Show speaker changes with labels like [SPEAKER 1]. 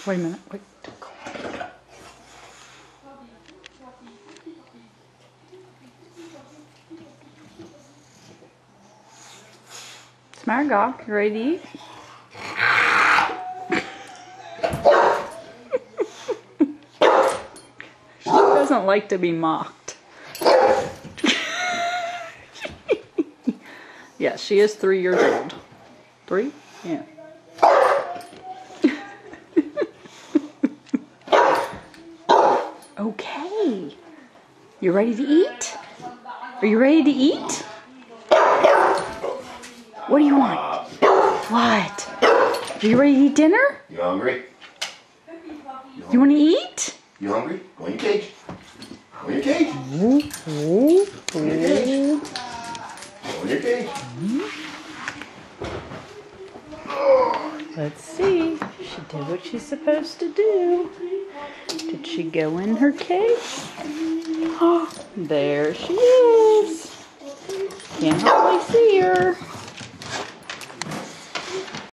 [SPEAKER 1] Wait a minute. Wait. Smaragog, you ready to eat? She doesn't like to be mocked. Yeah, she is 3 years old. 3? Yeah. Okay. You ready to eat? Are you ready to eat? What do you want? What? Are you ready to eat dinner?
[SPEAKER 2] You hungry?
[SPEAKER 1] You want to eat?
[SPEAKER 2] You hungry? Go in your cage. Go in your cage. Go in your cage. Go in your cage.
[SPEAKER 1] Let's see. She did what she's supposed to do. Did she go in her cage? Oh, there she is. Can't hardly see her.